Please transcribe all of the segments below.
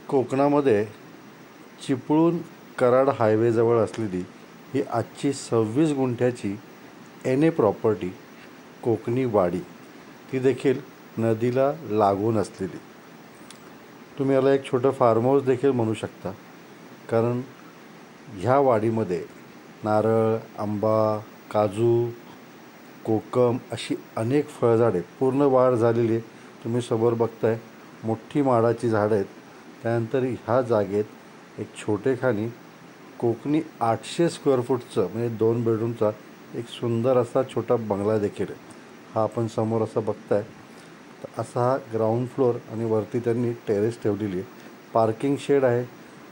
कोकणामध्ये चिपळूण कराड हायवेजवळ असलेली ही आजची 26 गुंठ्याची एन प्रॉपर्टी कोकणी वाडी, ती देखील नदीला लागून असलेली. तुम्ही याला एक छोटं फार्म हाऊस देखील म्हणू शकता, कारण ह्या वाडीमध्ये नारळ, आंबा, काजू, कोकम अशी अनेक फळझाडे पूर्ण वाढ झालेली आहे. तुम्ही समोर बघताय मोठी माडाची झाडं आहेत. त्यानंतर ह्या जागेत एक छोटेखानी कोकणी 800 स्क्वेअर फूटचं म्हणजे 2 बेडरूमचा एक सुंदर असा छोटा बंगला देखील आहे. हा आपण समोर असा बघताय, तर असा हा ग्राउंड फ्लोअर आणि वरती त्यांनी टेरेस ठेवलेली आहे. पार्किंग शेड आहे.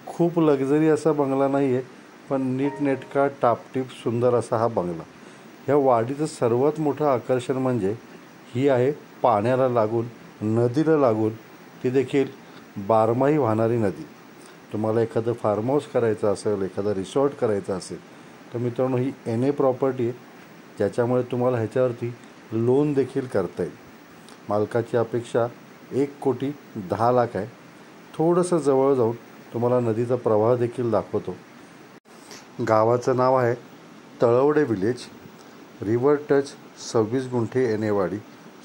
खूप लक्झरी असा बंगला नाही आहे, पण नीटनेटका टापटीप सुंदर असा हा बंगला. ह्या वाडीचं सर्वात मोठं आकर्षण म्हणजे ही आहे पाण्याला लागून, नदीला लागून, ती देखील बारमाही वाहणारी नदी. तुम्हाला एखादं फार्म हाऊस करायचं असेल, एखादा रिसॉर्ट करायचा असेल, तर मित्रांनो ही एन प्रॉपर्टी आहे, ज्याच्यामुळे तुम्हाला ह्याच्यावरती लोन देखील करता येईल. मालकाची अपेक्षा 1,10,00,000 आहे. थोडंसं जवळ जाऊन तुम्हाला नदीचा प्रवाह देखील दाखवतो. गावाचं नाव आहे तळवडे विलेज. रिव्हर टच 26 गुंठे एन वाडी,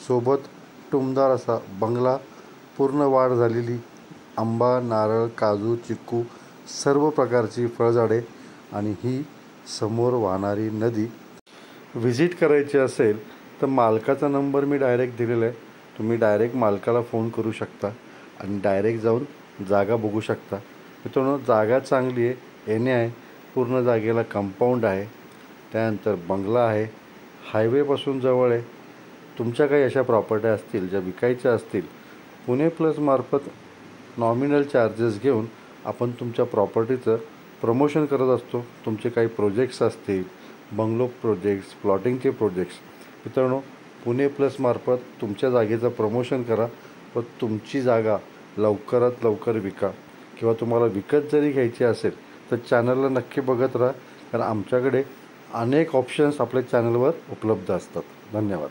सोबत टुमदार असा बंगला, पूर्ण वाढ झालेली आंबा, नारळ, काजू, चिक्कू सर्व प्रकारची फळझाडे आणि ही समोर वाहणारी नदी. व्हिजिट करायची असेल तर मालकाचा नंबर मी डायरेक्ट दिलेला आहे. तुम्ही डायरेक्ट मालकाला फोन करू शकता आणि डायरेक्ट जाऊन जागा बघू शकता. मित्रांनो, जागा चांगली आहे, एन आहे, पूर्ण जागेला कंपाऊंड आहे, त्यानंतर बंगला आहे, हायवेपासून जवळ आहे. तुमच्या काही अशा प्रॉपर्ट्या असतील ज्या विकायच्या असतील, पुणे प्लस मार्फत नॉमिनल चार्जेस घेऊन आपण तुमच्या प्रॉपर्टीचं प्रमोशन करत असतो. तुमचे काही प्रोजेक्ट्स असतील, बंगलो प्रोजेक्ट्स, प्लॉटिंगचे प्रोजेक्ट्स, मित्रांनो पुणे प्लस मार्फत तुमच्या जागेचं प्रमोशन करा व तुमची जागा लवकरात लवकर विका. किंवा तुम्हाला विकत जरी घ्यायची असेल तर चॅनलला नक्की बघत राहा, कारण आमच्याकडे अनेक ऑप्शन्स आपल्या चॅनलवर उपलब्ध असतात. धन्यवाद.